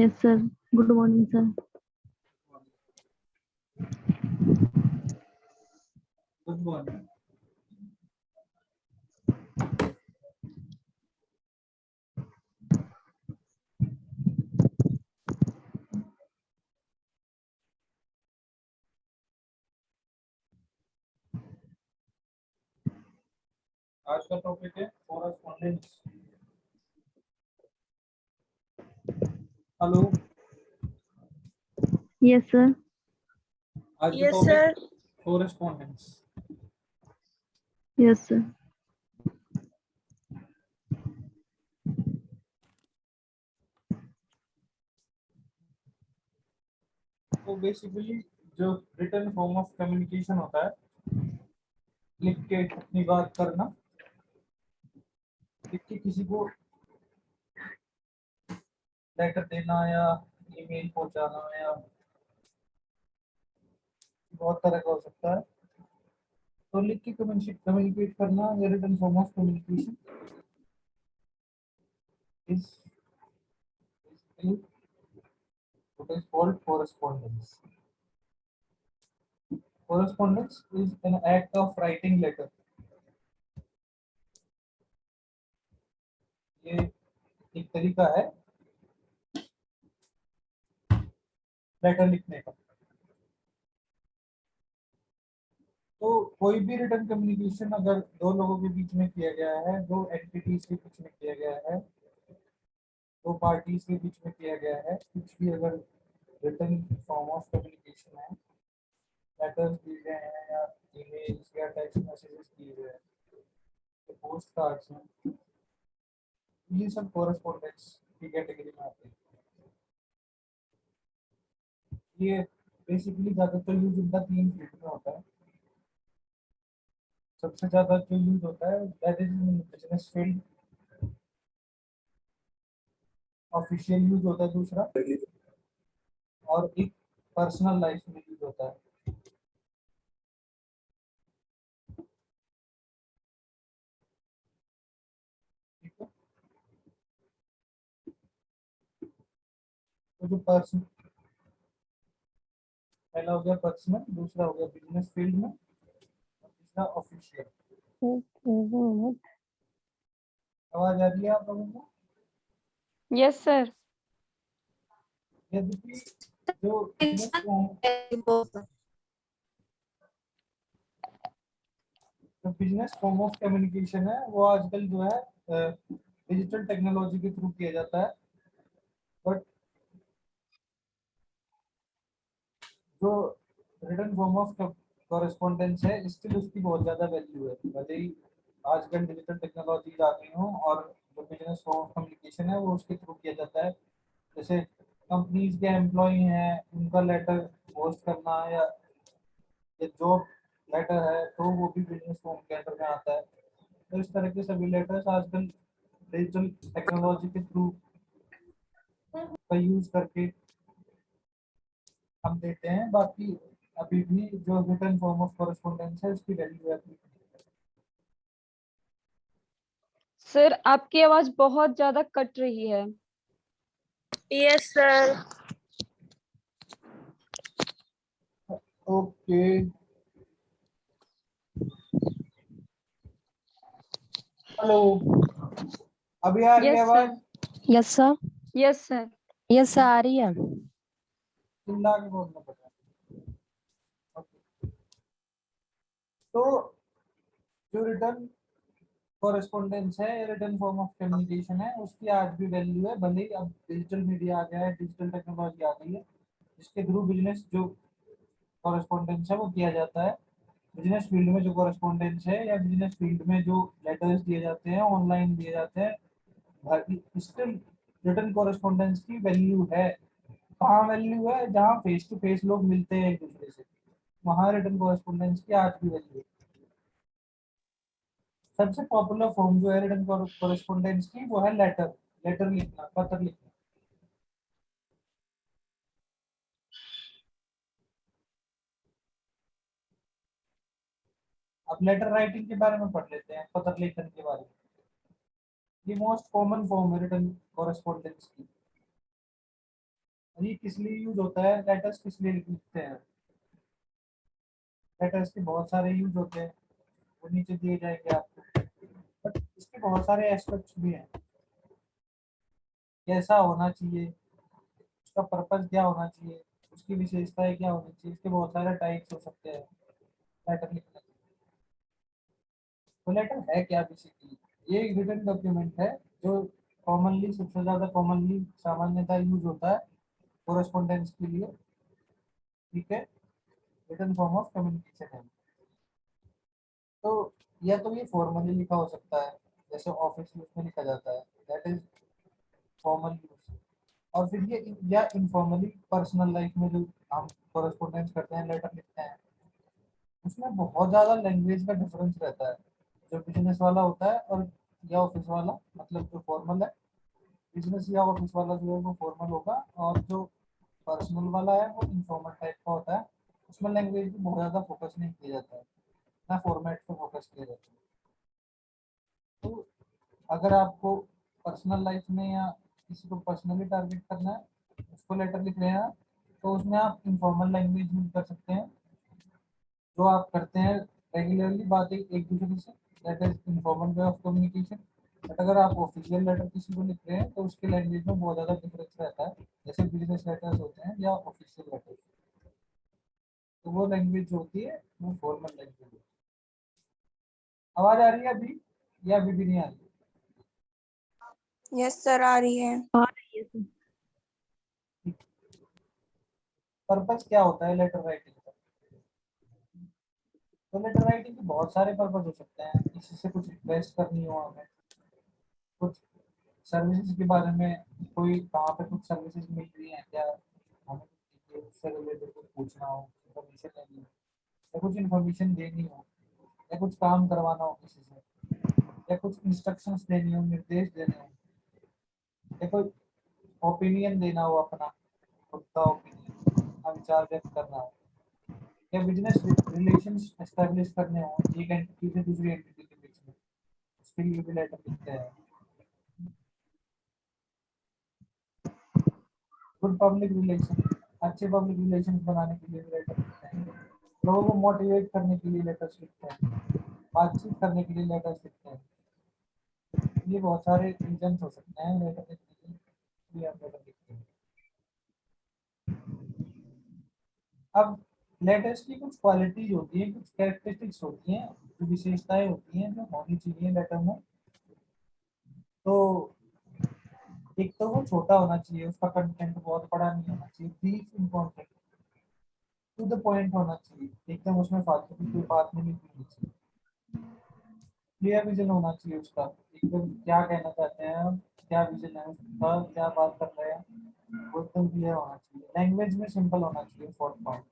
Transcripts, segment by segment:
Yes, sir. Good morning, sir. Good morning. आज का topic है कोरस्पॉन्डेंस। हेलो। Yes, sir. आज का Yes, topic sir. Correspondence. Yes, sir. तो बेसिकली जो रिटन फॉर्म ऑफ कम्युनिकेशन होता है, लिख के अपनी बात करना, लिख के किसी को लेटर देना या ईमेल पहुंचाना या बहुत तरह का हो सकता है। तो लिख के कम्युनिकेट करना या written form of communication is what is called correspondence. Correspondence is an act of writing letter. ये एक तरीका है लेटर लिखने का। तो कोई भी रिटन कम्युनिकेशन अगर दो लोगों के बीच में किया गया है, दो एंटिटीज के बीच में किया गया है, दो पार्टीज के बीच में किया गया है, कुछ भी अगर रिटन फॉर्म ऑफ कम्युनिकेशन है, लेटर्स दिए गए हैं या ईमेल्स या टेक्स्ट मैसेजेस किए गए हैं, पोस्ट कार्ड्स हैं, ये सब कोरस्पॉन्डेंस की कैटेगरी में आते हैं। ये बेसिकली ज्यादातर यूज इनका 3 फील्ड में होता है। सबसे ज्यादा जो यूज होता है that is in business field, official use होता है दूसरा, और एक पर्सनल लाइफ में यूज होता है। ठीक है, तो जो पर्सन पहला हो गया पर्सनल, दूसरा हो गया बिजनेस फील्ड में, और तीसरा ऑफिशियल। आवाज आ रही है आप लोगों को? Yes, sir. यद्यपि जो बिजनेस फॉर्म ऑफ कम्युनिकेशन है वो आजकल जो है डिजिटल टेक्नोलॉजी के थ्रू किया जाता है, बट जो रिटन फॉर्म ऑफ कॉरेस्पॉन्डेंस है स्टिल उसकी बहुत ज़्यादा वैल्यू है। भले ही आजकल डिजिटल टेक्नोलॉजी आ गई हो और जो बिजनेस फॉर्म ऑफ कम्युनिकेशन है वो उसके थ्रू किया जाता है। जैसे कंपनीज के एम्प्लॉय हैं उनका लेटर पोस्ट करना या जॉब लेटर है तो वो भी बिजनेस फॉर्म के अंदर में आता है। तो इस तरह के सभी लेटर्स आजकल डिजिटल टेक्नोलॉजी के थ्रू का यूज करके हम देते हैं। बाकी अभी भी जो रिटन फॉर्म ऑफ कॉरेस्पॉन्डेंस है उसकी वैल्यू है। सर आपकी आवाज बहुत ज्यादा कट रही है। Yes, sir. ओके, हेलो, अभी आ रही है Yes, आवाज? sir. Yes sir, Yes, sir. Yes sir आ रही है। चिल्ला के बोलना पड़ता है। ओके, तो जो रिटन कॉरेस्पॉन्डेंस है, रिटन फॉर्म ऑफ कम्युनिकेशन है, उसकी आज भी वैल्यू है। भले ही अब डिजिटल मीडिया आ गया है, डिजिटल टेक्नोलॉजी आ गई है, जिसके थ्रू बिजनेस जो कॉरेस्पॉन्डेंस है वो किया जाता है। बिजनेस फील्ड में जो कॉरेस्पॉन्डेंस है या बिजनेस फील्ड में जो लेटर्स दिए जाते हैं, ऑनलाइन दिए जाते हैं, स्टिल रिटन कॉरेस्पॉन्डेंस की वैल्यू है। कहाँ वैल्यू है? जहाँ फेस टू फेस लोग मिलते हैं एक दूसरे से, वहाँ रिटन कॉरेस्पॉन्डेंस की आज भी वैल्यू है। सबसे पॉपुलर फॉर्म जो है रिटन कॉरेस्पॉन्डेंस की वो है लेटर, लेटर लिखना, पत्र लिखना। अब लेटर राइटिंग के बारे में पढ़ लेते हैं, पत्र लेखन के बारे में। ये मोस्ट कॉमन फॉर्म है रिटन कॉरेस्पॉन्डेंस की। ये किस लिए यूज होता है, लेटर्स किस लिए लिखते हैं? लेटर्स के बहुत सारे यूज होते हैं, वो नीचे दिए जाएंगे आपको, बट इसके बहुत सारे एस्पेक्ट्स भी हैं। कैसा होना चाहिए, उसका पर्पस क्या होना चाहिए, उसकी विशेषताएं क्या होनी चाहिए, इसके बहुत सारे टाइप्स हो सकते हैं लेटर लिखने के। तो लेटर है क्या बेसिकली? ये एक रिटन डॉक्यूमेंट है जो कॉमनली, सबसे ज्यादा कॉमनली सामान्यतः यूज होता है कोरेस्पोंडेंस के लिए। ठीक है, रिटन फॉर्म ऑफ कम्युनिकेशन है। तो या तो ये फॉर्मली लिखा हो सकता है, जैसे ऑफिस यूज में लिखा जाता है, दैट इज फॉर्मल यूज। और फिर ये या इनफॉर्मली पर्सनल लाइफ में जो हम कोरेस्पोंडेंस करते हैं, लेटर लिखते हैं, उसमें बहुत ज़्यादा लैंग्वेज का डिफरेंस रहता है। जो बिजनेस वाला होता है और या ऑफिस वाला, मतलब जो फॉर्मल है, बिजनेस या ऑफिस वाला जो है वो फॉर्मल होगा, और जो पर्सनल वाला है वो इनफॉर्मल टाइप का होता है। उसमें लैंग्वेज भी बहुत ज़्यादा फोकस नहीं किया जाता है, ना फॉर्मेट पे फोकस किया जाता है। तो अगर आपको पर्सनल लाइफ में या किसी को पर्सनली टारगेट करना है, उसको लेटर लिख रहे हैं, तो उसमें आप इनफॉर्मल लैंग्वेज यूज कर सकते हैं, जो आप करते हैं रेगुलरली बातें एक दूसरे से, that is informal way of communication. But अगर आप ऑफिशियल लेटर किसी को लिख रहे हैं तो उसके लैंग्वेज में बहुत ज़्यादा डिफरेंस रहता है, जैसे बिजनेस लेटर्स होते हैं या ऑफिशियल लेटर्स। तो वो लैंग्वेज जो होती है वो फॉर्मल लैंग्वेज होती है। आवाज आ रही है अभी, या अभी भी नहीं आ रही? यस सर, आ रही है। Yes, sir. पर्पस क्या होता है लेटर राइटिंग का? तो लेटर राइटिंग के बहुत सारे पर्पस हो सकते हैं। किसी से कुछ रिक्वेस्ट करनी हो हमें, कुछ सर्विसेज के बारे में, कोई कहाँ पे कुछ सर्विसेज मिल रही हैं क्या, हमें कुछ उससे रिलेटेड कुछ पूछना हो, इन्फॉर्मेशन लेनी हो, या कुछ इन्फॉर्मेशन देनी हो, या कुछ काम करवाना हो किसी से, या कुछ इंस्ट्रक्शंस देनी हो, निर्देश देने हो, या कोई ओपिनियन देना हो, अपना खुद का ओपिनियन विचार व्यक्त करना हो, या बिजनेस रिलेशंस एस्टेब्लिश करने हो एक एंटिटी से दूसरी एंटिटी के बीच में, उसके लिए भी लेटर लिखते हैं। गुड पब्लिक रिलेशन, अच्छे पब्लिक रिलेशन बनाने के लिए भी लेटर लिखते हैं। लोगों को मोटिवेट करने के लिए लेटर्स लिखते हैं, बातचीत करने के लिए लेटर्स लिखते हैं। ये बहुत सारे रीजन हो सकते हैं लेटर लिखने के लिए आप लेटर लिखते हैं। अब लेटर्स की कुछ क्वालिटीज होती है, कुछ कैरेक्टरिस्टिक्स होती हैं, जो विशेषताएं होती हैं जो होनी चाहिए लेटर में। तो एक तो वो छोटा होना चाहिए, उसका कंटेंट बहुत बड़ा नहीं होना चाहिए, brief important, to the point होना चाहिए, एकदम उसमें फालतू की कोई बात नहीं होनी चाहिए। क्लियर विजन होना चाहिए उसका, एकदम क्या कहना चाहते हैं हम, क्या विजन है उसका, क्या बात कर रहे हैं, वो एकदम क्लियर होना चाहिए। लैंग्वेज में सिंपल होना चाहिए, fourth point.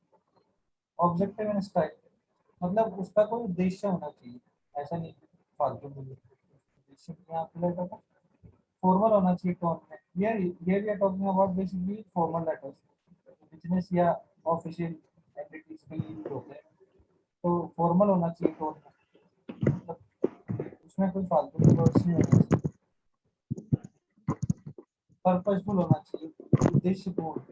Objective and style, मतलब उसका कोई उद्देश्य होना चाहिए, ऐसा नहीं कि फालतू में उद्देश्य नहीं है आपके लेटर का। फॉर्मल होना चाहिए टोन में। ये we are talking about basically formal letters, business या ऑफिशियल एंटिटीज के लिए यूज होते हैं। तो फॉर्मल होना चाहिए टोन में, मतलब उसमें कोई फालतू के वर्ड्स नहीं होने चाहिए। पर्पसफुल होना चाहिए, उद्देश्यपूर्ण,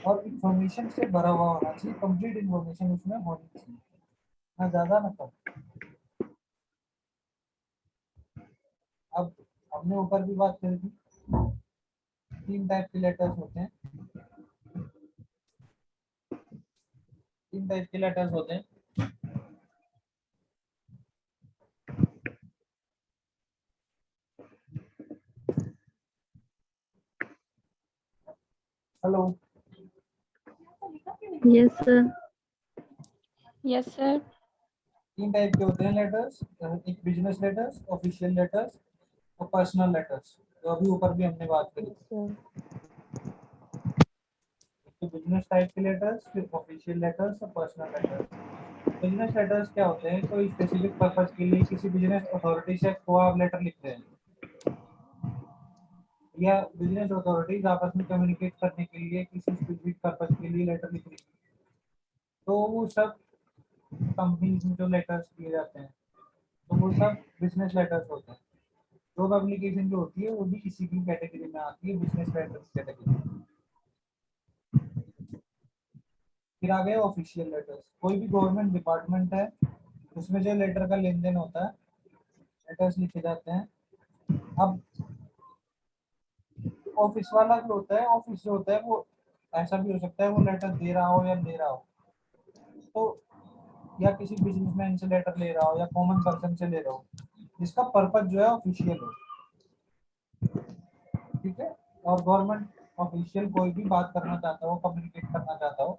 और इंफॉर्मेशन से भरा हुआ होना चाहिए, कंप्लीट इंफॉर्मेशन उसमें होनी चाहिए, ना ज़्यादा ना कम। अब हमने ऊपर भी बात करी थी, 3 टाइप के लेटर्स होते हैं, 3 टाइप के लेटर्स होते हैं। Hello, Yes, sir. Yes sir. 3 type के होते हैं लेटर्स, एक बिजनेस लेटर्स, ऑफिशियल लेटर्स और पर्सनल लेटर्स, जो अभी ऊपर भी हमने बात करी थी। सर तो बिजनेस टाइप के लेटर्स, फिर ऑफिशियल लेटर्स और पर्सनल लेटर्स। बिजनेस लेटर्स क्या होते हैं, कोई स्पेसिफिक पर्पस के लिए किसी बिजनेस अथॉरिटी से को आप लेटर लिख रहे हैं, या बिजनेस अथॉरिटीज आपस में कम्युनिकेट करने के लिए किसी स्पेसिफिक पर्पस के लिए लेटर लिख रही है, तो वो सब कंपनीज में जो लेटर्स दिए जाते हैं, तो वो सब बिजनेस लेटर्स होते हैं। जॉब एप्लीकेशन जो होती है वो भी इसी की कैटेगरी में आती है, बिजनेस लेटर की कैटेगरी में। फिर आ गए ऑफिशियल लेटर्स। कोई भी गवर्नमेंट डिपार्टमेंट है उसमें जो लेटर का लेन देन होता है, लेटर्स लिखे जाते हैं। अब ऑफिस वाला जो होता है, ऑफिस जो होता है वो ऐसा भी हो सकता है वो लेटर दे रहा हो या ले रहा हो, तो या किसी बिजनेसमैन से लेटर ले रहा हो या कॉमन पर्सन से ले रहा हो, जिसका पर्पज जो है ऑफिशियल हो, ठीक है। और गवर्नमेंट ऑफिशियल कोई भी बात करना चाहता हो, कम्युनिकेट करना चाहता हो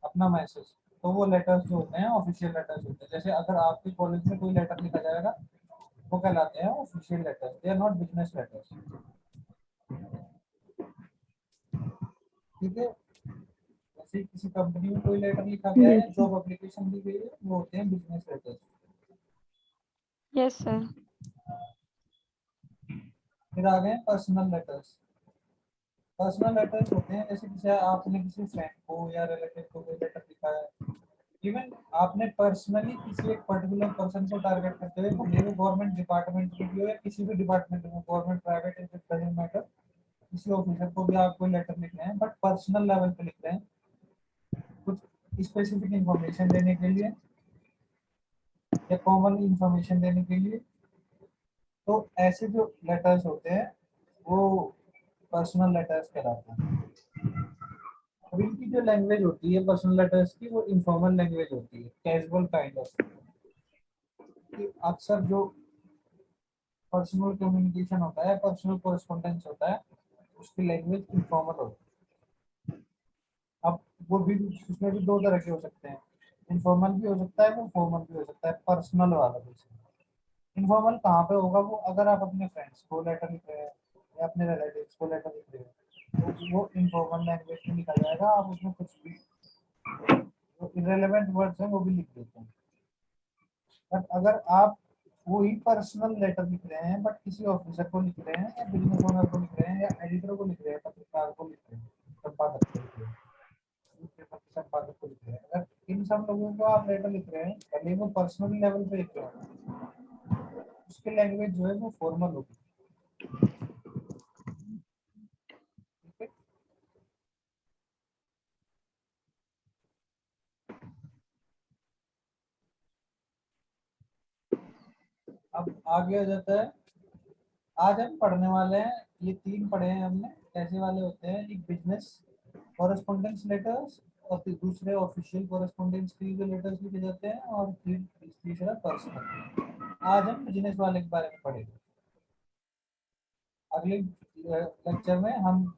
अपना मैसेज, तो वो लेटर्स जो होते हैं ऑफिशियल लेटर्स होते हैं। जैसे अगर आपके कॉलेज में कोई लेटर लिखा जाएगा वो कहलाते हैं official letters, they are not business letters, ठीक है। जैसे किसी कंपनी में कोई लेटर लिखा गया है, Yes. जॉब एप्लीकेशन दी गई है, वो होते हैं बिजनेस लेटर्स। Yes sir. फिर आ गए पर्सनल लेटर्स। पर्सनल लेटर्स होते हैं जैसे किसी आपने किसी फ्रेंड को या रिलेटिव को कोई लेटर लिखा है, इवन आपने पर्सनली किसी एक पर्टिकुलर पर्सन को टारगेट करते हुए, भले वो गवर्नमेंट डिपार्टमेंट में भी हो या किसी भी डिपार्टमेंट में, government private it doesn't matter, किसी ऑफिसर को भी आप कोई लेटर लिख रहे हैं बट पर्सनल लेवल पे लिख रहे हैं, कुछ स्पेसिफिक इंफॉर्मेशन देने के लिए या कॉमन इंफॉर्मेशन देने के लिए, तो ऐसे जो लेटर्स होते हैं वो पर्सनल लेटर्स कहलाते हैं। अब इनकी जो लैंग्वेज होती है पर्सनल लेटर्स की, वो इनफॉर्मल लैंग्वेज होती है, कैजुअल काइंड ऑफ। अक्सर जो पर्सनल कम्युनिकेशन होता है, पर्सनल कोरेस्पोंडेंस होता है, उसकी लैंग्वेज इनफॉर्मल होती है। अब वो भी उसमें भी दो तरह के हो सकते हैं, इनफॉर्मल भी हो सकता है, वो फॉर्मल भी हो सकता है। पर्सनल वाला इनफॉर्मल कहाँ पे होगा, वो अगर आप अपने फ्रेंड्स को लेटर लिख रहे हैं या अपने रिलेटिव्स को लेटर लिख रहे हैं तो वो इनफॉर्मल लैंग्वेज में लिखा जाएगा, आप उसमें कुछ भी जो इररिलेवेंट वर्ड्स हैं वो भी लिख देते हैं। बट अगर आप वही पर्सनल लेटर लिख रहे हैं बट किसी ऑफिसर को लिख रहे हैं या बिजनेस ओनर को लिख रहे हैं या एडिटर को लिख रहे हैं, पत्रकार को लिख रहे हैं, संपादक को लिख रहे हैं, न्यूज़पेपर के संपादक को लिख रहे हैं, अगर इन सब लोगों को आप लेटर लिख रहे हैं, भले वो पर्सनल लेवल पे लिख रहे हैं, उसकी लैंग्वेज जो है वो फॉर्मल होगी, ठीक है। अब आगे आ जाता है, आज हम पढ़ने वाले हैं, ये तीन पढ़े हैं हमने, कैसे वाले होते हैं, एक बिजनेस कॉरेस्पोंडेंस लेटर्स, और फिर दूसरे ऑफिशियल कॉरेस्पोंडेंस के लिए जो लेटर्स लिखे जाते हैं, और फिर तीसरा पर्सनल। आज हम बिजनेस वाले के बारे में पढ़ेंगे। अगले लेक्चर में हम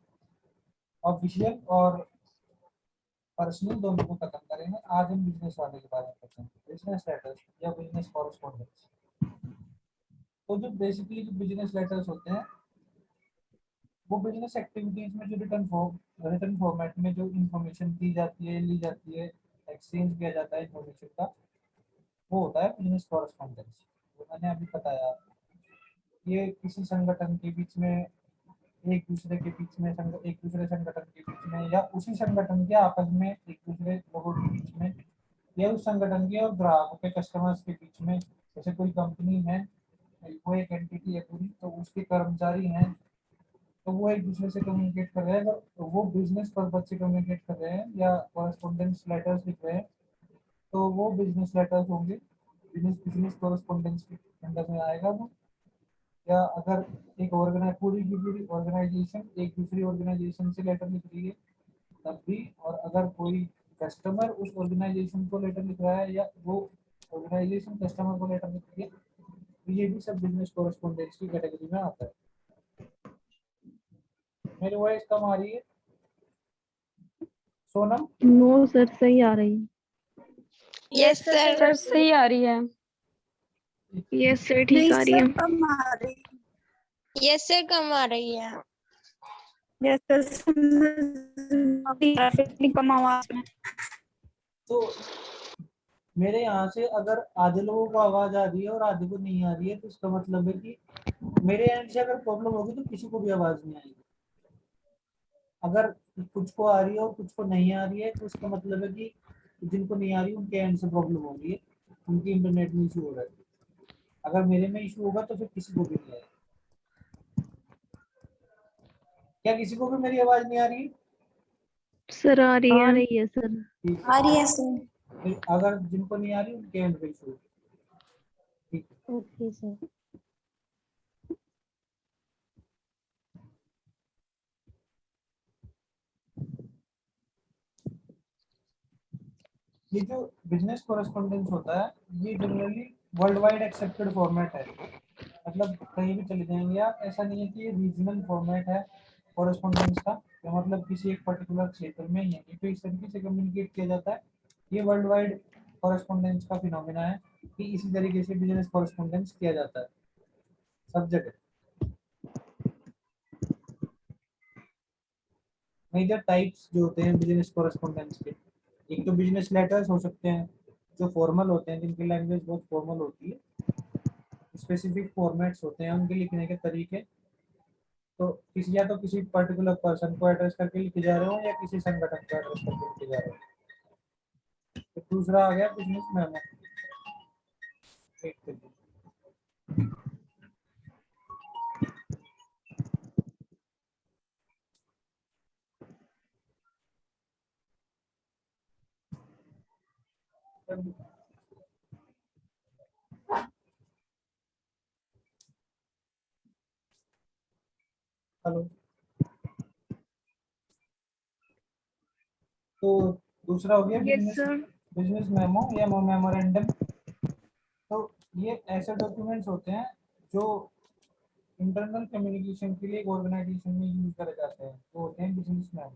ऑफिशियल और पर्सनल दोनों को खत्म करेंगे। आज हम बिजनेस वाले के बारे में पढ़ेंगे, बिजनेस लेटर्स या बिजनेस कॉरेस्पोंडेंस। तो जो बेसिकली जो बिजनेस लेटर्स होते हैं वो बिजनेस एक्टिविटीज में जो रिटर्न फॉर्मेट में जो इंफॉर्मेशन दी जाती है, ली जाती है, एक्सचेंज किया जाता है इंफॉर्मेशन का, वो होता है बिजनेस कॉरेस्पोंडेंस। तो मैंने अभी बताया, ये किसी संगठन के बीच में, एक दूसरे के बीच में, एक दूसरे संगठन के बीच में या उसी संगठन के आपस में एक दूसरे लोगों के बीच में, या उस संगठन के और ग्राहकों के, कस्टमर्स के बीच में। जैसे कोई कंपनी है, वो एक एंटिटी है पूरी, तो उसके कर्मचारी हैं, तो वो एक दूसरे से कम्युनिकेट कर रहे हैं, अगर वो बिजनेस पर्पज से कम्युनिकेट कर रहे हैं या कॉरेस्पोंडेंस लेटर्स लिख रहे हैं, तो वो बिजनेस लेटर्स होंगे, बिजनेस बिजनेस कॉरेस्पोंडेंस के अंडर में आएगा वो। या अगर एक पूरी की पूरी ऑर्गेनाइजेशन एक दूसरी ऑर्गेनाइजेशन से लेटर लिख रही है तब भी, और अगर कोई कस्टमर उस ऑर्गेनाइजेशन को लेटर लिख रहा है या वो ऑर्गेनाइजेशन कस्टमर को लेटर लिख रही है, तो ये भी सब बिजनेस कॉरेस्पोंडेंस की कैटेगरी में आता है। मेरी वॉइस कम आ रही है सोनम? नो सर, सही आ रही है। Yes sir. सर सही आ रही है। यस सर, ठीक आ रही है। यस सर, कम आ रही है। यस सर, इतनी कम आवाज में। तो मेरे यहाँ से अगर आधे लोगों को आवाज आ रही है और आधे को नहीं आ रही है, तो इसका मतलब है कि मेरे एंड से अगर प्रॉब्लम होगी तो किसी को भी आवाज नहीं आएगी। अगर कुछ को आ रही है और कुछ को नहीं आ रही है, तो इसका मतलब है कि जिनको नहीं आ रही उनके एंड से प्रॉब्लम हो रही है, उनकी इंटरनेट में इशू हो रहा है। अगर मेरे में इशू होगा तो फिर किसी को भी नहीं आएगा। क्या किसी को भी मेरी आवाज नहीं आ रही? सर आ रही आ है। रही है सर। ठीक आ है, रही है सर। फिर अगर जिनको नहीं आ रही उनके हैंड रेज करो। ठीक है। Okay sir. ये जो बिजनेस कॉरेस्पॉन्डेंस होता है ये generally world wide accepted format है। मतलब कहीं भी चले जाएंगे आप, ऐसा नहीं है कि ये रीजनल फॉर्मेट है कॉरेस्पॉन्डेंस का, तो मतलब किसी एक पर्टिकुलर क्षेत्र में ही है, ये तो इस तरीके से कम्युनिकेट किया जाता है। ये वर्ल्ड वाइड कॉरेस्पॉन्डेंस का फिनोमेना है कि इसी तरीके से बिजनेस कॉरेस्पॉन्डेंस किया जाता है सब जगह। मेजर टाइप्स जो होते हैं बिजनेस कॉरेस्पॉन्डेंस के, एक तो बिजनेस लेटर्स हो सकते हैं जो फॉर्मल होते हैं, जिनकी लैंग्वेज बहुत फॉर्मल होती है। स्पेसिफिक फॉर्मेट्स होते हैं उनके लिखने के तरीके, तो किसी या तो किसी पर्टिकुलर पर्सन को एड्रेस करके लिखे जा रहे हो या किसी संगठन को एड्रेस करके लिखे जा रहे हो। तो दूसरा आ गया बिजनेस मेमो। एक सेकंड। हेलो। तो दूसरा हो गया yes business sir. Business memo या मेमोरेंडम। तो ये ऐसे डॉक्यूमेंट्स होते हैं जो इंटरनल कम्युनिकेशन के लिए एक ऑर्गेनाइजेशन में यूज करे जाते हैं, वो होते हैं बिजनेस मेमो।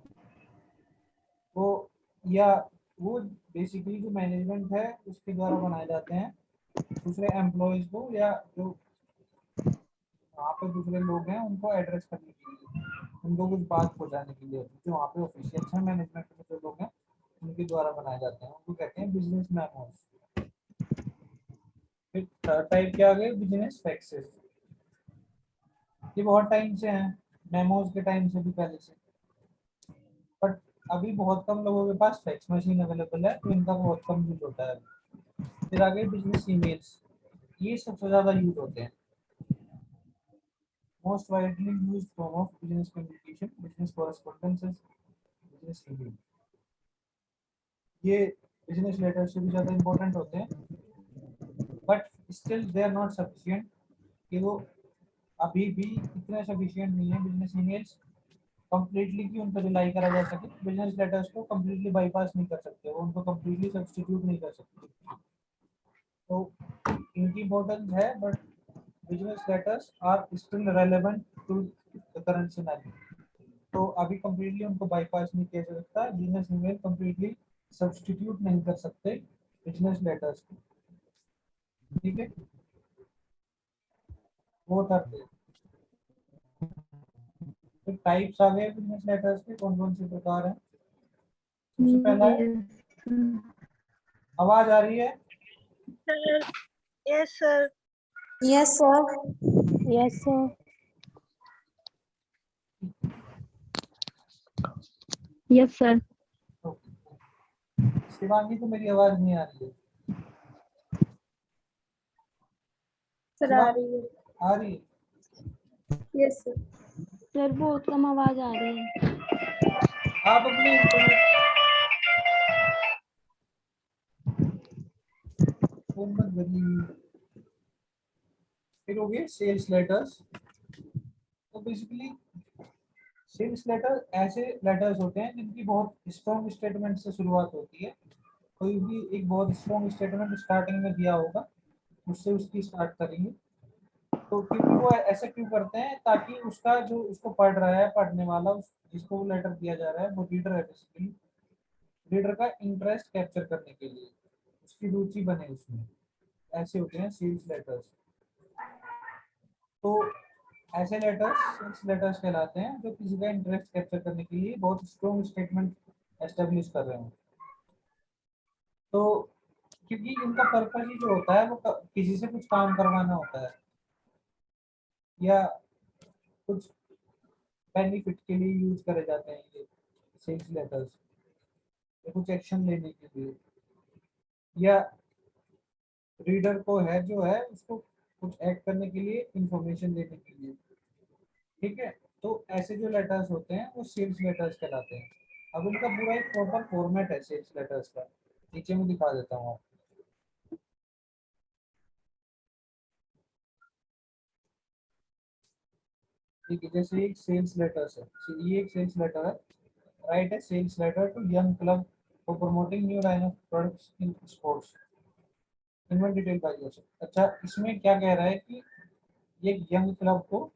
वो या वो बेसिकली जो मैनेजमेंट है उसके द्वारा बनाए जाते हैं दूसरे एम्प्लॉयज को, या जो वहाँ पे दूसरे लोग हैं उनको एड्रेस करने के लिए, उनको कुछ बात पहुँचाने के लिए, जो वहाँ पे ऑफिशियल्स हैं मैनेजमेंट में जो लोग हैं उनके द्वारा बनाए जाते हैं, उनको कहते हैं बिजनेस मेमोस। फिर थर्ड टाइप क्या आ गया, बिजनेस फैक्सेस। ये बहुत टाइम से हैं, मेमोज के टाइम से भी पहले से, बट अभी बहुत कम लोगों के पास फैक्स मशीन अवेलेबल है तो इनका बहुत कम यूज होता है। फिर आगे बिजनेस ईमेल्स, ये सबसे ज़्यादा यूज होते हैं। Most widely used form of business communication, business correspondences, business email. ये बिजनेस लेटर से भी ज़्यादा इंपॉर्टेंट होते हैं, but still they are not sufficient, कि वो अभी भी इतने सफिशिएंट नहीं है बिजनेस ईमेल्स कंप्लीटली कि उन पर रिलाई करा जा सके। बिजनेस लेटर्स को कंप्लीटली बाईपास नहीं कर सकते, वो उनको कंप्लीटली सब्स्टिट्यूट नहीं कर सकते, तो इनकी इम्पोर्टेंस है, but business letters are still relevant to the current scenario. तो अभी कंप्लीटली उनको बाईपास नहीं किया जा सकता, बिजनेस ईमेल कंप्लीटली सब्स्टिट्यूट नहीं कर सकते बिजनेस लेटर्स को। ठीक है, वो था। तो टाइप्स आ गए बिजनेस लेटर्स के, कौन कौन से प्रकार हैं। सबसे पहला है, आवाज आ रही है? Sir yes sir. Yes sir. Yes sir. Yes sir. Shivangi को मेरी आवाज नहीं आ रही है? सर आ शिवांगी रही है। आ रही है? Yes sir. सर बहुत कम आवाज आ रही है। आप अपने इंटरनेट फोन मत बदलिए। फिर हो गए सेल्स लेटर्स। तो बेसिकली सेल्स लेटर ऐसे लेटर्स होते हैं जिनकी बहुत स्ट्रॉन्ग स्टेटमेंट से शुरुआत होती है। कोई भी एक बहुत स्ट्रॉन्ग स्टेटमेंट स्टार्टिंग में दिया होगा, उससे उसकी स्टार्ट करेंगे। तो क्योंकि वो ऐसा क्यों करते हैं, ताकि उसका जो उसको पढ़ रहा है, पढ़ने वाला, उस जिसको वो लेटर दिया जा रहा है वो रीडर है, बेसिकली रीडर का इंटरेस्ट कैप्चर करने के लिए, उसकी रुचि बने उसमें। ऐसे होते हैं सेल्स लेटर्स। तो ऐसे लेटर्स सेल्स लेटर्स कहलाते हैं जो किसी का इंटरेस्ट कैप्चर करने के लिए बहुत स्ट्रॉन्ग स्टेटमेंट एस्टेब्लिश कर रहे हैं। तो क्योंकि इनका पर्पस ही जो होता है वो किसी से कुछ काम करवाना होता है, या कुछ बेनिफिट के लिए यूज करे जाते हैं ये सेल्स लेटर्स, या कुछ एक्शन लेने के लिए, या रीडर को है जो है उसको कुछ एक्ट करने के लिए, इंफॉर्मेशन देने के लिए। ठीक है, तो ऐसे जो लेटर्स होते हैं वो सेल्स लेटर्स कहलाते हैं। अब इनका पूरा एक प्रॉपर फॉर्मेट है सेल्स लेटर्स का, नीचे में दिखा देता हूँ आपको। ठीक है, जैसे एक सेल्स लेटर्स है, ये एक सेल्स लेटर है, राइट है sales letter to young club for promoting new line of products in sports, इनमें डिटेल पाई हो सकती। अच्छा, इसमें क्या कह रहा है कि ये यंग क्लब को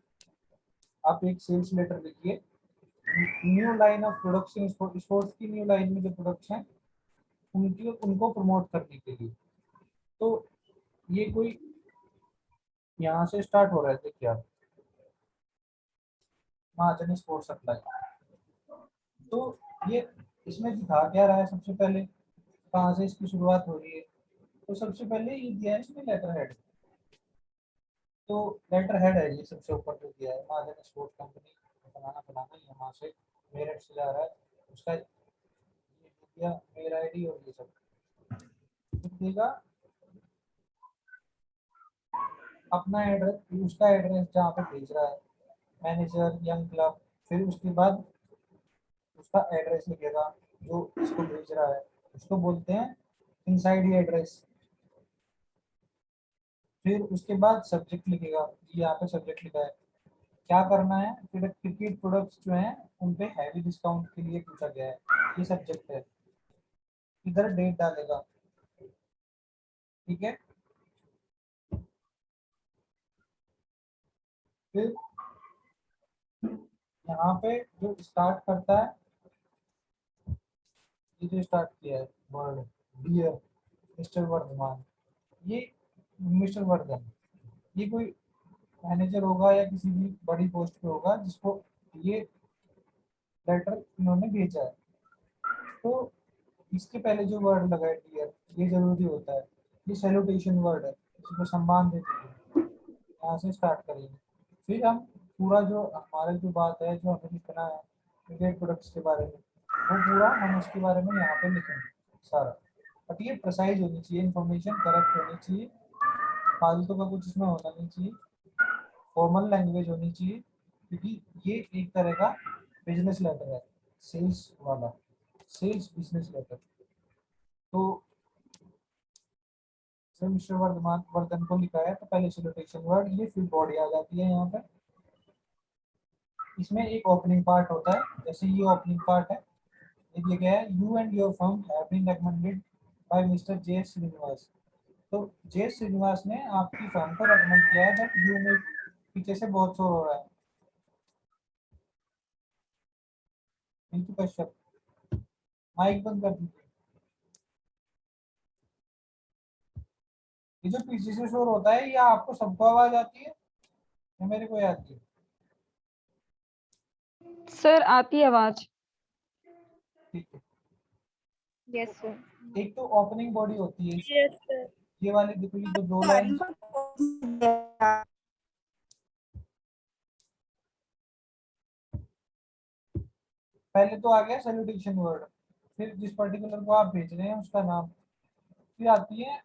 आप एक सेल्स लेटर लिखिए, new line of products in sports की न्यू लाइन में जो प्रोडक्ट्स हैं उनको प्रमोट करने के लिए। तो ये कोई यहाँ से स्टार्ट हो रहा है, देखिए आप, महाजन स्पोर्ट्स सप्लाई। तो ये इसमें दिखा क्या रहा है, सबसे पहले कहाँ से इसकी शुरुआत हो रही है, तो सबसे पहले ये दिया है इसमें लेटर हेड। तो लेटर हेड है ये सबसे ऊपर जो दिया है, महाजन स्पोर्ट्स कंपनी बनाना यहाँ से मेरठ से जा रहा है, उसका ये दिया मेल आईडी और ये सब देगा, अपना एड्रेस, उसका एड्रेस जहाँ पे भेज रहा है, मैनेजर यंग क्लब, फिर उसके बाद उसका एड्रेस लिखेगा जो इसको भेज रहा है, उसको बोलते हैं इनसाइड एड्रेस। फिर उसके बाद सब्जेक्ट लिखेगा, यहाँ पे सब्जेक्ट लिखा है क्या करना है, फिर क्रिकेट प्रोडक्ट्स जो हैं उन पे हैवी डिस्काउंट के लिए पूछा गया है, ये सब्जेक्ट है, इधर डेट डालेगा। ठीक है, फिर यहाँ पे जो स्टार्ट करता है, ये जो स्टार्ट किया है वर्ड डियर मिस्टर वर्धमान, ये मिस्टर वर्धन, ये कोई मैनेजर होगा या किसी भी बड़ी पोस्ट पे होगा जिसको ये लेटर इन्होंने भेजा है। तो इसके पहले जो वर्ड लगा है डियर, ये जरूरी होता है, ये सैल्यूटेशन वर्ड है, किसी को सम्मान देते हैं, यहाँ से स्टार्ट करेंगे। फिर हम पूरा जो हमारा जो बात है जो हमें लिखना है क्रिकेट प्रोडक्ट्स के बारे में, वो पूरा हम उसके बारे में यहाँ पे लिखेंगे सारा, बट ये प्रिसाइज होनी चाहिए, इन्फॉर्मेशन करेक्ट होनी चाहिए, फालतू का कुछ इसमें होना नहीं चाहिए, फॉर्मल लैंग्वेज होनी चाहिए, क्योंकि ये एक तरह का बिजनेस लेटर है, सेल्स वाला, सेल्स बिजनेस लेटर। तो सर मिस्टर वर्धमान वर्धन को लिखा है, तो पहले सैल्यूटेशन वर्ड, ये फिर बॉडी आ जाती है यहाँ पे। इसमें एक ओपनिंग पार्ट होता है, जैसे ये ओपनिंग पार्ट है, ये दिया गया है you and your firm have been recommended by mister J Srinivas. तो जे श्रीनिवास ने आपकी फर्म को रेकमेंड किया है, दैट यू में पीछे से बहुत शोर हो रहा है, इनकी कश्यप, माइक बंद कर दीजिए। ये जो पीछे से शोर होता है, ये आपको सबको आवाज आती है या मेरे को आती है? सर आती है आवाज। ठीक है, यस सर। एक तो ओपनिंग बॉडी होती है Yes, sir. ये वाली, देखो ये जो दो लाइन, पहले तो आ गया सैल्यूटेशन वर्ड, फिर जिस पर्टिकुलर को आप भेज रहे हैं उसका नाम, फिर आती है,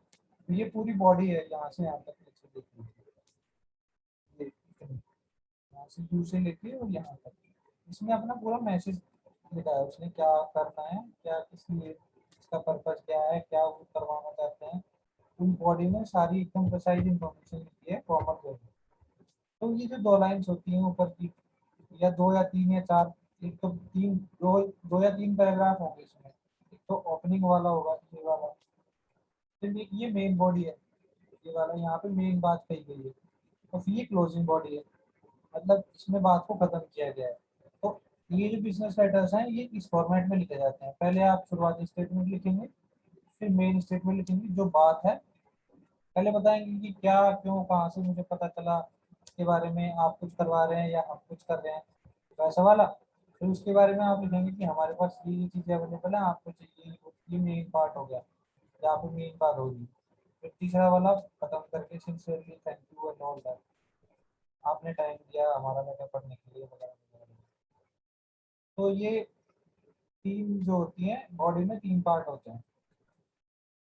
ये पूरी बॉडी है यहाँ से यहाँ तक, नीचे देखिए, ये यहाँ से यू से लेके और यहाँ तक, इसमें अपना पूरा मैसेज लिखा है उसने, क्या करना है, क्या किस लिए, इसका पर्पज क्या है, क्या वो करवाना चाहते हैं, पूरी बॉडी में सारी एकदम प्रिसाइज इंफॉर्मेशन लिखी है कॉमन वे में। तो ये जो दो लाइन्स होती हैं ऊपर की, या दो या तीन या चार, एक तो तीन, दो या तीन पैराग्राफ होंगे इसमें, एक तो ओपनिंग वाला होगा ये वाला, फिर ये मेन बॉडी है, ये वाला यहाँ पे मेन बात कही गई है, और फिर ये क्लोजिंग बॉडी है, मतलब इसमें बात को खत्म किया गया है। तो ये जो बिजनेस लेटर्स हैं ये इस फॉर्मेट में लिखे जाते हैं, पहले आप शुरुआती स्टेटमेंट लिखेंगे, फिर मेन स्टेटमेंट लिखेंगे, जो बात है पहले बताएंगे कि क्या क्यों कहाँ से मुझे पता चला इसके बारे में, आप कुछ करवा रहे हैं या हम कुछ कर रहे हैं, वैसा वाला। फिर उसके बारे में आप लिखेंगे कि हमारे पास ये चीज़ें अवेलेबल है, आपको चाहिए, ये मेन पार्ट हो गया, यहाँ पे मेन बात होगी। फिर तीसरा वाला खत्म करके sincerely thank you and all that, आपने टाइम दिया हमारा लेटर पढ़ने के लिए वगैरह वगैरह। तो ये तीन जो होती हैं बॉडी में, तीन पार्ट होते हैं,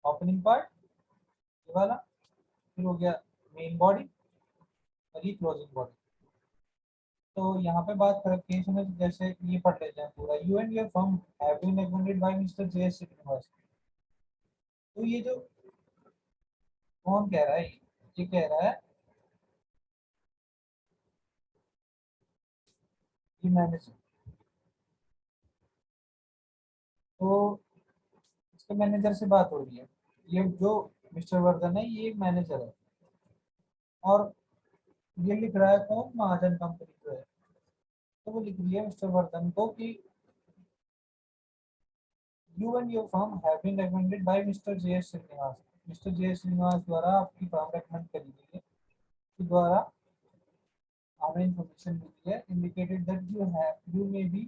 ओपनिंग पार्ट ये वाला, फिर हो गया मेन बॉडी और ये क्लोजिंग बॉडी। तो यहाँ पे बात क्लैरिफिकेशन है, जैसे ये पढ़ लेते हैं पूरा। You and your firm have been recommended by mister J S. Srinivas. तो ये जो कौन कह रहा है, ये कह रहा है ये मैनेजर। तो इसके मैनेजर से बात हो रही है। ये जो मिस्टर वर्धन है ये एक मैनेजर है, और ये लिख रहा है कौन, महाजन कंपनी जो है। तो वो लिख रही है मिस्टर वर्धन को कि you and your firm have been recommended by mister J S. Srinivas. Mister J S. Srinivas द्वारा आपकी फर्म रेकमेंड करी गई है, के द्वारा हमें इंफॉर्मेशन मिली है, indicated that you may be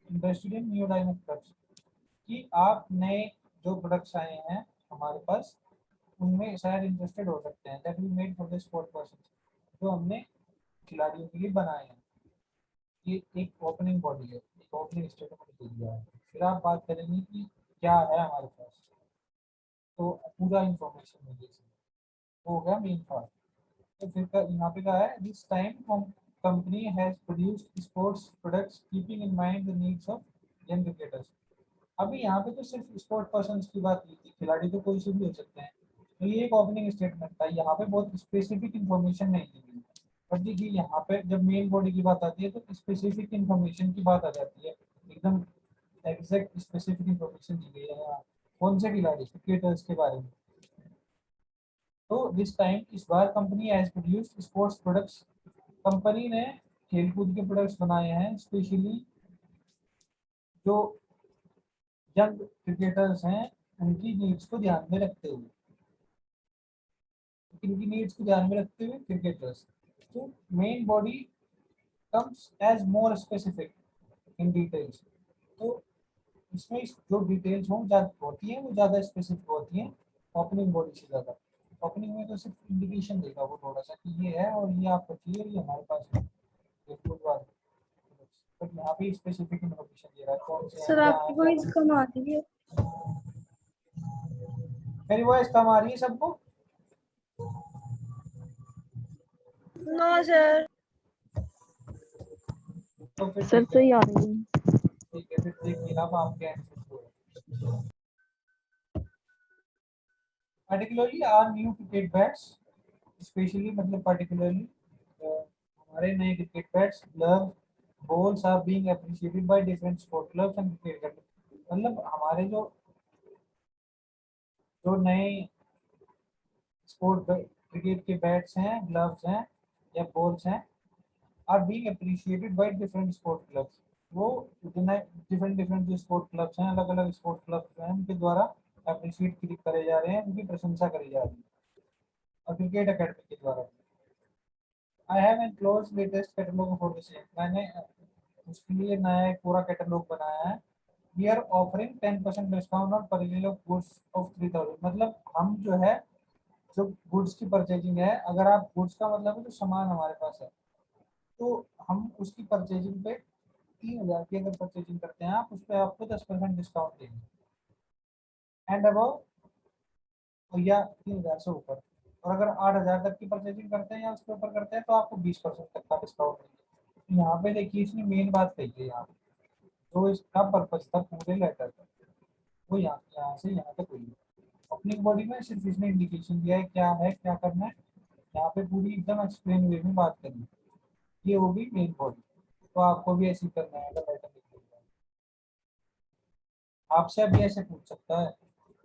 interested in new line of products, कि आप नए जो प्रोडक्ट्स आए हैं हमारे पास उनमें शायद इंटरेस्टेड हो सकते हैं, that we made for the sport person, जो हमने खिलाड़ियों के लिए बनाए हैं। ये एक ओपनिंग बॉडी है, एक ओपनिंग स्टेटमेंट दे दिया है। फिर आप बात करेंगे कि क्या है हमारे पास, तो पूरा इंफॉर्मेशन मिलेगी, वो हो गया मेन पार्ट। तो फिर यहाँ पे क्या है, this time company has produced sports products keeping in mind the needs of young cricketers. अभी यहाँ पे तो सिर्फ स्पोर्ट पर्सन की बात की थी, खिलाड़ी तो कोई से भी हो सकते हैं। तो ये एक ओपनिंग स्टेटमेंट था, यहाँ पे बहुत स्पेसिफिक इंफॉर्मेशन नहीं दी गई। बट देखिए यहाँ पे जब मेन बॉडी की बात आती है तो स्पेसिफिक इंफॉर्मेशन की बात आ जाती है, एकदम एग्जैक्ट स्पेसिफिक इंफॉर्मेशन दी गई है यहाँ कौन से खिलाड़ी, क्रिकेटर्स के बारे में। तो दिस टाइम इस बार company has produced sports products, company ने खेलकूद के प्रोडक्ट्स बनाए हैं, स्पेशली जो यंग क्रिकेटर्स हैं उनकी नीड्स को ध्यान में रखते हुए, इनकी नीड्स को ध्यान में रखते हुए क्रिकेटर्स। तो main body comes as more specific in details. तो इसमें जो डिटेल्स होती हैं वो ज़्यादा स्पेसिफिक होती हैं ओपनिंग बॉडी से ज़्यादा। ओपनिंग में तो सिर्फ इंडिकेशन देगा वो थोड़ा सा कि ये है और ये आपको चाहिए, ये हमारे पास है, ये फुल वाला। बट यहाँ पे स्पेसिफिक इन्फॉर्मेशन दे रहा है कौन से सर हैं, क्या आपकी है, वॉइस कम आ रही है। मेरी वॉइस कम आ रही है सबको? No sir. तो फिर सर ठीक है, सही आ रही है। ठीक है, फिर देखिए आप आपके आंसर को। particularly our new cricket bats, especially मतलब particularly हमारे नए cricket bats, glove, balls are being appreciated by different sport clubs and cricket. मतलब हमारे जो जो नए स्पोर्ट क्रिकेट के बैट्स हैं, ग्लव्स हैं या बॉल्स हैं, are being appreciated by different sport clubs. वो डिफरेंट डिफरेंट जो स्पोर्ट क्लब्स हैं, अलग अलग स्पोर्ट क्लब्स हैं, उनके द्वारा अप्रिशिएट करे जा रहे हैं, उनकी प्रशंसा करी जा रही है, और क्रिकेट अकेडमी के द्वारा। I have enclosed latest catalogue for the same, मैंने उसके लिए नया एक पूरा कैटलॉग बनाया है। We are offering 10% discount on purchase of goods of 3000। मतलब हम जो है जो गुड्स की परचेजिंग है, अगर आप गुड्स का मतलब है जो सामान हमारे पास है, तो हम उसकी परचेजिंग पे 3000 की अगर परचेजिंग करते हैं आप, उस पर आपको 10% डिस्काउंट देंगे, एंड अबव या 3000 से ऊपर। और अगर 8000 तक की परचेजिंग करते हैं या उसके ऊपर करते हैं तो आपको 20% तक का डिस्काउंट देंगे। यहाँ पे देखिए इसने मेन बात कही है, यहाँ तो इसका पर्पज था पूरे लेटर का, वो यहाँ से यहाँ तक हुई है। अपनी बॉडी में सिर्फ इसने इंडिकेशन दिया है क्या है, क्या करना है, यहाँ पे पूरी एकदम एक्सप्लेन वे में बात करनी है। ये होगी मेन बॉडी, तो आपको भी ऐसे ही करना है अगर लेटर लिख लिया। आपसे अभी ऐसे पूछ सकता है,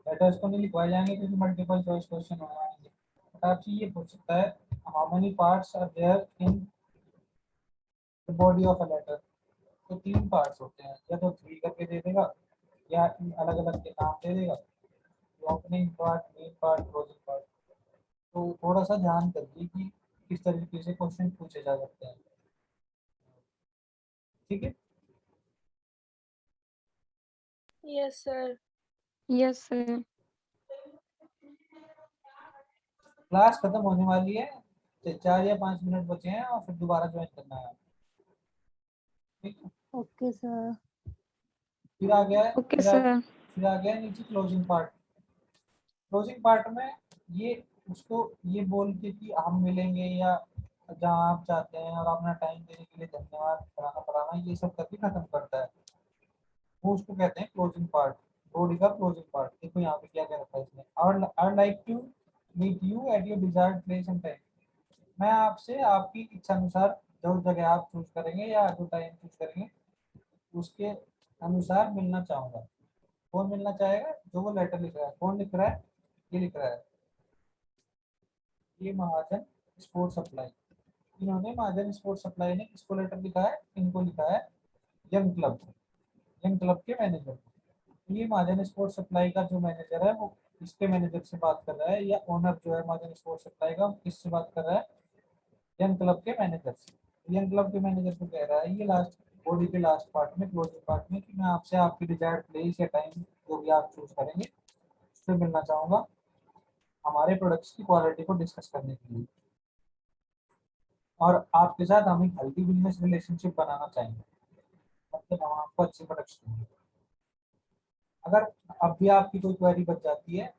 लेटर्स को नहीं लिखवाए जाएंगे क्योंकि मल्टीपल चॉइस क्वेश्चन हो आएंगे, बट आपसे ये पूछ सकता है how many parts are there in the body of a letter. तो 3 पार्ट्स होते हैं, या तो 3 करके दे देगा या अलग अलग के नाम दे देगा, opening part, main part, closing part. तो थोड़ा सा ध्यान करिए कि किस तरीके से क्वेश्चन पूछे जा सकते हैं, ठीक है। Yes sir. Yes sir. Class खत्म होने वाली है, तो 4 या 5 मिनट बचे हैं और फिर दोबारा ज्वाइन करना है, ठीक है। Okay sir. फिर आ गया है, ओके सर। फिर आ गया है नीचे क्लोजिंग पार्ट। क्लोजिंग पार्ट में ये उसको ये बोल के कि हम मिलेंगे या जहाँ आप चाहते हैं और अपना टाइम देने के लिए धन्यवाद कराना पड़ाना ये सब करके खत्म करता है, वो उसको कहते हैं क्लोजिंग पार्ट, बॉडी का क्लोजिंग पार्ट। देखो यहाँ पे क्या क्या रखा है इसने, I like to meet you at your desired place and time. मैं आपसे आपकी इच्छा अनुसार जो जगह आप चूज करेंगे या जो टाइम चूज करेंगे उसके अनुसार मिलना चाहूंगा। कौन मिलना चाहेगा? जो वो लेटर लिख रहा है। कौन लिख रहा है? ये लिख रहा है, ये महाजन स्पोर्ट सप्लाई। इन्होंने महाजन स्पोर्ट सप्लाई ने किसको लेटर लिखा है? इनको लिखा है यंग क्लब, यंग क्लब के मैनेजर को। ये महाजन स्पोर्ट सप्लाई का जो मैनेजर है वो इसके मैनेजर से बात कर रहा है, या ओनर जो है महाजन स्पोर्ट सप्लाई का किससे बात कर रहा है? यंग क्लब के मैनेजर से। यंग क्लब के मैनेजर को कह रहा है ये लास्ट बॉडी के लास्ट पार्ट में, क्लोजिंग पार्ट में, कि मैं आपसे आपकी डिजायर्ड प्लेस या टाइम जो भी आप चूज करेंगे उससे मिलना चाहूंगा हमारे प्रोडक्ट्स की क्वालिटी को डिस्कस करने के लिए, और आपके साथ हम एक हेल्दी बिजनेस रिलेशनशिप बनाना चाहेंगे, मतलब हम आपको अच्छे प्रोडक्ट्स देंगे। अगर अब भी आपकी कोई क्वेरी बच जाती है,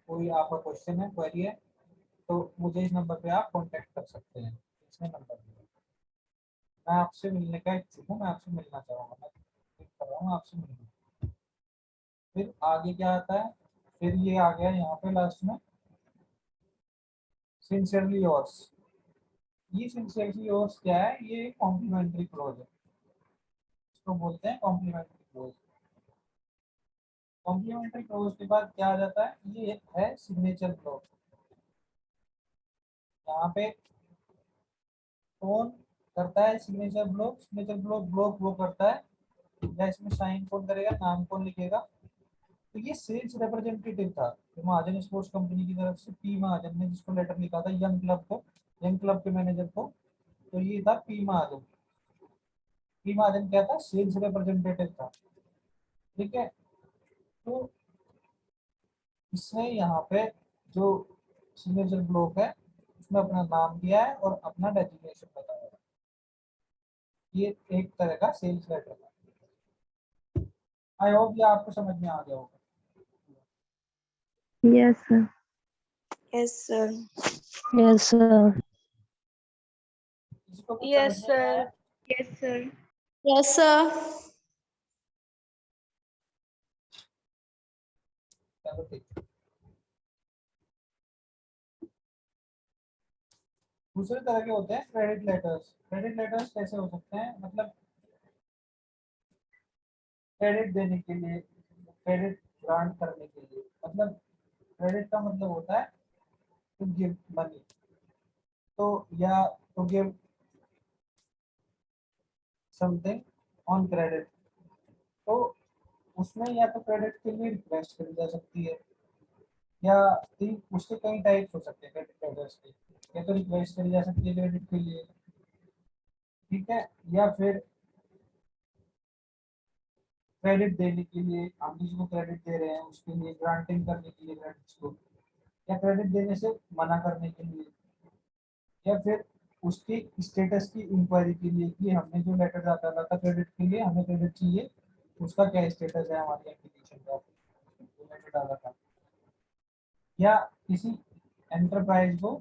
कोई आपका क्वेश्चन है, क्वेरी है, तो मुझे इस नंबर पे आप कांटेक्ट कर सकते हैं। इसमें नंबर है, मैं आपसे मिलने का इच्छुक हूँ, मैं आपसे मिलना चाहूँगा, मैं वेट कर रहा हूँ आपसे मिलने। फिर आगे क्या आता है? फिर ये आ गया यहाँ पे लास्ट में, सिंसियरली योर्स। ये सिंसियरली योर्स क्या है? ये कॉम्प्लीमेंट्री क्लोज है, इसको बोलते हैं कॉम्प्लीमेंट्री क्लोज। कॉम्प्लीमेंट्री क्लोज के बाद क्या आ जाता है? ये है सिग्नेचर ब्लॉक। यहाँ पे कौन करता है signature block? Signature block block वो करता है, या इसमें साइन कौन करेगा, नाम कौन लिखेगा? तो ये सेल्स रिप्रेजेंटेटिव था, तो महाजन स्पोर्ट्स कंपनी की तरफ से पी महाजन ने जिसको लेटर लिखा था यंग क्लब को, यंग क्लब के मैनेजर को, तो ये था पी महाजन। पी महाजन क्या था? सेल्स रिप्रेजेंटेटिव था। ठीक है, तो इसने यहाँ पे जो सिग्नेचर ब्लॉक है उसमें अपना नाम दिया है और अपना डेजिग्नेशन बताया है। ये एक तरह का सेल्स लेटर है। आई होप ये आपको समझ में आ गया होगा। Yes, sir. Yes, sir. Yes, sir. किसी को कुछ Yes, समझ में नहीं आया? sir. Yes, sir. Yes, sir. चलो ठीक है। दूसरे तरह के होते हैं क्रेडिट लेटर्स। क्रेडिट लेटर्स कैसे हो सकते हैं? मतलब क्रेडिट देने के लिए, क्रेडिट ग्रांट करने के लिए। मतलब क्रेडिट का मतलब होता है टू गिव मनी, तो या to give something on credit. तो उसमें या तो क्रेडिट के लिए रिक्वेस्ट करी जा सकती है, या उसके कई टाइप्स हो सकते हैं क्रेडिट लेटर्स के। या तो रिक्वेस्ट करी जा सकती है क्रेडिट के लिए, ठीक है, या फिर क्रेडिट देने के लिए, हम किसी को क्रेडिट दे रहे हैं उसके लिए, ग्रांटिंग करने के लिए क्रेडिट्स को, या क्रेडिट देने से मना करने के लिए, या फिर उसके स्टेटस की इंक्वायरी के लिए कि हमने जो लेटर डाला था क्रेडिट के लिए, हमें क्रेडिट चाहिए, उसका क्या स्टेटस है हमारी एप्लीकेशन का, जो लेटर डाला था। या किसी एंटरप्राइज को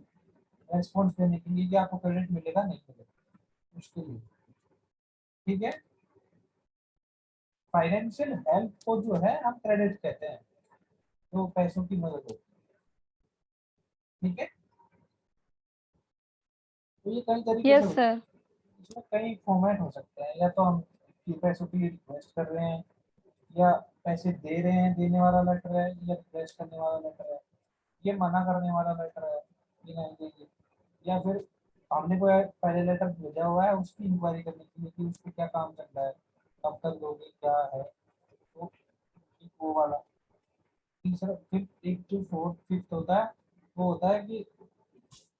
रेस्पॉन्स देने के लिए कि आपको क्रेडिट मिलेगा नहीं मिलेगा, उसके लिए। ठीक है, फाइनेंशियल हेल्प को जो है हम क्रेडिट कहते हैं, तो पैसों की मदद हो। ठीक है, तो ये कई तरीके से यस होता है। सर। इसमें कई फॉर्मेट हो सकते हैं, या तो हम कि पैसों की रिक्वेस्ट कर रहे हैं, या पैसे दे रहे हैं, देने वाला लेटर है, या रिक्वेस्ट करने वाला लेटर है, ये मना करने वाला लेटर है कि नहीं देंगे, या फिर हमने कोई पहले लेटर भेजा हुआ है उसकी इंक्वायरी करने के लिए कि उस पर क्या काम चल रहा है, कब तक दोगे, क्या है, तो वो वाला। तीसरा फिर एक जो फोर्थ फिफ्थ होता है, वो होता है कि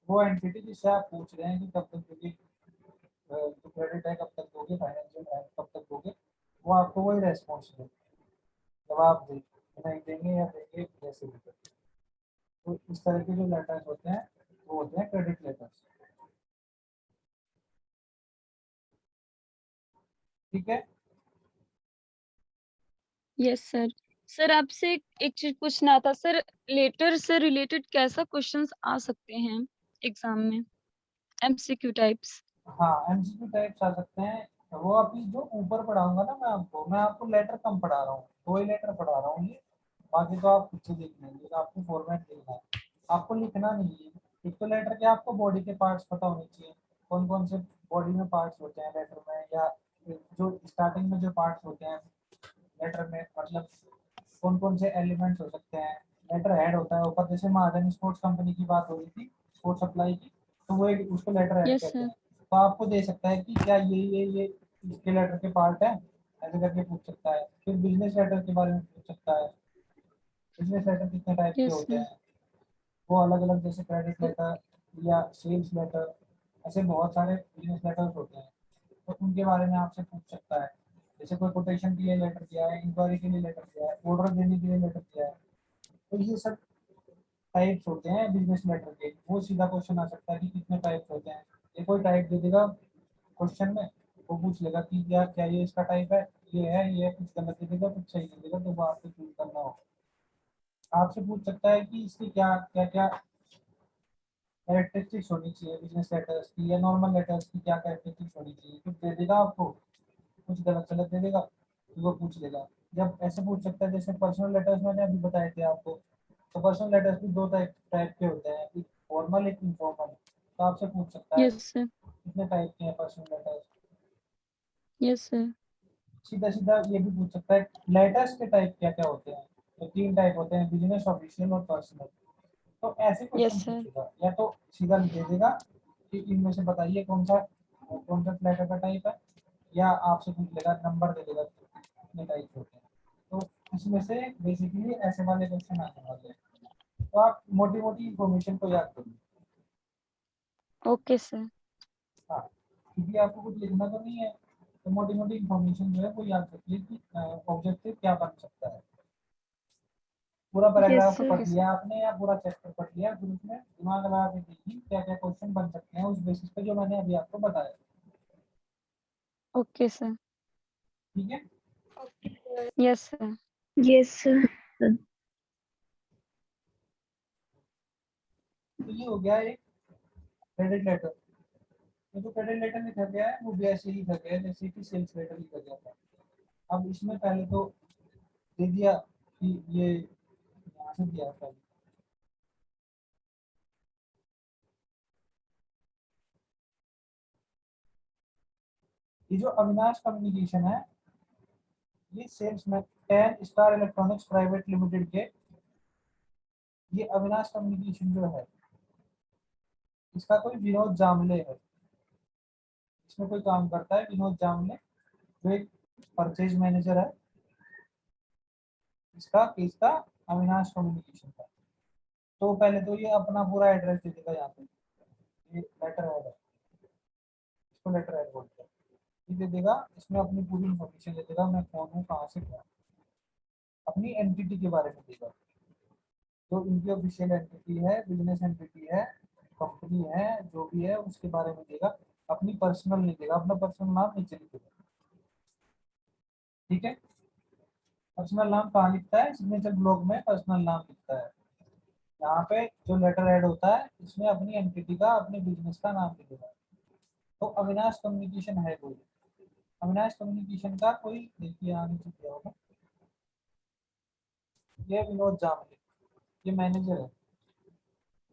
वो एंटिटी जिससे आप पूछ रहे हैं कि कब तक दोगे, जो क्रेडिट है कब तक दोगे, फाइनेंशियल हेल्प कब तक दोगे, वो आपको वही रेस्पॉन्स दे, जवाब दे, नहीं देंगे या देंगे जैसे भी करें। तो इस तरह के जो लेटर्स होते हैं वो होते हैं क्रेडिट लेटर्स। ठीक है, यस सर। सर आपसे एक चीज पूछना था सर, लेटर से रिलेटेड कैसा क्वेश्चंस आ सकते हैं एग्जाम में? MCQ types. हाँ, एमसीक्यू टाइप्स आ सकते हैं। वो अभी जो ऊपर पढ़ाऊंगा ना मैं आपको लेटर कम पढ़ा रहा हूँ, 2 ही लेटर पढ़ा रहा हूँ ये। बाकी तो आप खुद से देख लेंगे, तो आपको फॉर्मेट लिखना है, आपको लिखना नहीं है। एक तो लेटर के आपको बॉडी के पार्ट्स पता होने चाहिए, कौन कौन से बॉडी में पार्ट्स होते हैं लेटर में, या जो स्टार्टिंग में जो पार्ट्स होते हैं लेटर में, मतलब कौन कौन से एलिमेंट्स हो सकते हैं। लेटर हेड होता है ऊपर, जैसे महाजन स्पोर्ट्स कंपनी की बात हो रही थी, स्पोर्ट्स सप्लाई की, तो वो एक उसको लेटर हेड यस कहते सर। हैं। तो आपको दे सकता है कि क्या ये इसके लेटर के पार्ट है, ऐसे करके पूछ सकता है। फिर बिजनेस लेटर के बारे में पूछ सकता है, बिजनेस लेटर कितने टाइप के यस होते सर। हैं, वो अलग अलग, जैसे क्रेडिट लेटर या सेल्स लेटर, ऐसे बहुत सारे बिजनेस लेटर्स होते हैं, तो उनके बारे में आपसे पूछ सकता है। जैसे कोई कोटेशन के लिए लेटर दिया है, इंक्वायरी के लिए लेटर दिया है, ऑर्डर देने के लिए लेटर दिया है, तो ये सब टाइप्स होते हैं बिजनेस लेटर के। वो सीधा क्वेश्चन आ सकता है कि कितने टाइप्स होते हैं, ये कोई टाइप दे देगा क्वेश्चन में, वो पूछ लेगा कि क्या क्या ये इसका टाइप है, ये है, कुछ गलत दे देगा, कुछ सही दे देगा, तो वो आपको चूज करना होगा। आपसे पूछ सकता है कि इसकी क्या क्या क्या कैरेक्टरिस्टिक्स होनी चाहिए बिजनेस लेटर्स की, या नॉर्मल लेटर्स की क्या कैरेक्टरिस्टिक्स होनी चाहिए, कुछ दे देगा आपको, कुछ गलत गलत दे देगा, तो वो पूछ लेगा। जब ऐसे पूछ सकता है, जैसे पर्सनल लेटर्स मैंने अभी बताए थे आपको, तो पर्सनल लेटर्स भी दो टाइप टाइप के होते हैं, एक फॉर्मल एक इनफॉर्मल। तो आपसे पूछ सकता है यस सर। कितने टाइप के हैं पर्सनल लेटर्स। Yes sir. सीधा सीधा ये भी पूछ सकता है लेटर्स के टाइप क्या क्या होते हैं। तो 3 टाइप होते हैं, बिजनेस, ऑफिशियल और पर्सनल। तो ऐसे क्वेश्चन यस सर। पूछेगा, या तो सीधा दे देगा कि इनमें से बताइए कौन सा लेटर का टाइप है, या आपसे पूछ लेगा, नंबर दे देगा कितने टाइप होते हैं। तो इसमें से बेसिकली ऐसे वाले क्वेश्चन आने वाले हैं। तो आप मोटी मोटी इंफॉर्मेशन को याद करिए। Okay sir. हाँ, क्योंकि आपको कुछ लिखना तो नहीं है, तो मोटी मोटी इंफॉर्मेशन जो है वो याद रखिए कि ऑब्जेक्टिव क्या बन सकता है। पूरा Yes, पैराग्राफ sir. पढ़ लिया आपने या पूरा चैप्टर पढ़ लिया, फिर उसमें दिमाग लगा के देखिए क्या क्या क्वेश्चन बन सकते हैं उस बेसिस पे जो मैंने अभी आपको बताया। Okay sir. ठीक है। Yes sir. Yes, sir. तो ये हो गया एक क्रेडिट लेटर। तो जो क्रेडिट लेटर लिखा गया है वो भी ऐसे ही लिखा गया है जैसे कि सेल्स लेटर लिखा गया था। अब इसमें पहले तो दे दिया कि ये यहाँ से दिया है पहले, ये जो अविनाश कम्युनिकेशन है, ये सेल्स में 10 स्टार इलेक्ट्रॉनिक्स प्राइवेट लिमिटेड के, ये अविनाश कम्युनिकेशन जो है इसका कोई विनोद जामले है, इसमें कोई काम करता है विनोद जामले, जो एक परचेज मैनेजर है इसका किसका, अविनाश कम्युनिकेशन का। तो पहले तो ये अपना पूरा एड्रेस दे देगा यहाँ पे, ये लेटर हेड है, इसको लेटर हेड बोलते हैं। ये दे देगा, इसमें अपनी पूरी इन्फॉर्मेशन दे देगा, मैं कौन हूँ, कहाँ से क्या, अपनी एंटिटी के बारे में देगा, जो इनकी ऑफिशियल एंटिटी है, बिजनेस एंटिटी है, कंपनी है, जो भी है उसके बारे में देगा। अपनी पर्सनल नहीं देगा, अपना पर्सनल नाम नीचे लिखेगा। ठीक है। पर्सनल नाम कहाँ लिखता है, सिग्नेचर ब्लॉक में पर्सनल नाम लिखता है। यहाँ पे जो लेटर हेड होता है इसमें अपनी एंटिटी का, अपने बिजनेस का नाम लिखेगा। तो अविनाश कम्युनिकेशन है कोई, अविनाश कम्युनिकेशन का कोई, देखिए यहाँ नीचे दिया होगा, ये विनोद जामले, ये मैनेजर है,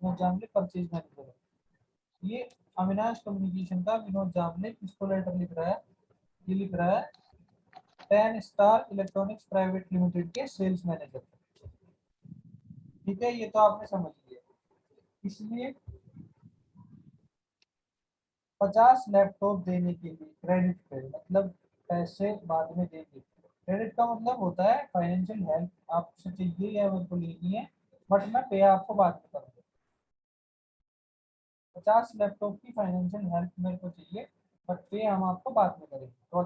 विनोद जामले परचेज मैनेजर है। ये अविनाश कम्युनिकेशन का विनोद जामले किसको लेटर लिख रहा है, ये लिख रहा है 10 स्टार इलेक्ट्रॉनिक्स प्राइवेट लिमिटेड के सेल्स मैनेजर। ठीक है, ये तो आपने समझ लिया। इसलिए 50 लैपटॉप देने के लिए क्रेडिट पे, मतलब पैसे बाद में देंगे। क्रेडिट का मतलब होता है फाइनेंशियल हेल्प आपसे चाहिए या मेरे को लेनी है, बट मैं पे आपको बाद में करूँगा। 50 लैपटॉप की फाइनेंशियल हेल्प मेरे को चाहिए, बट पे हम आपको बाद में करेंगे। तो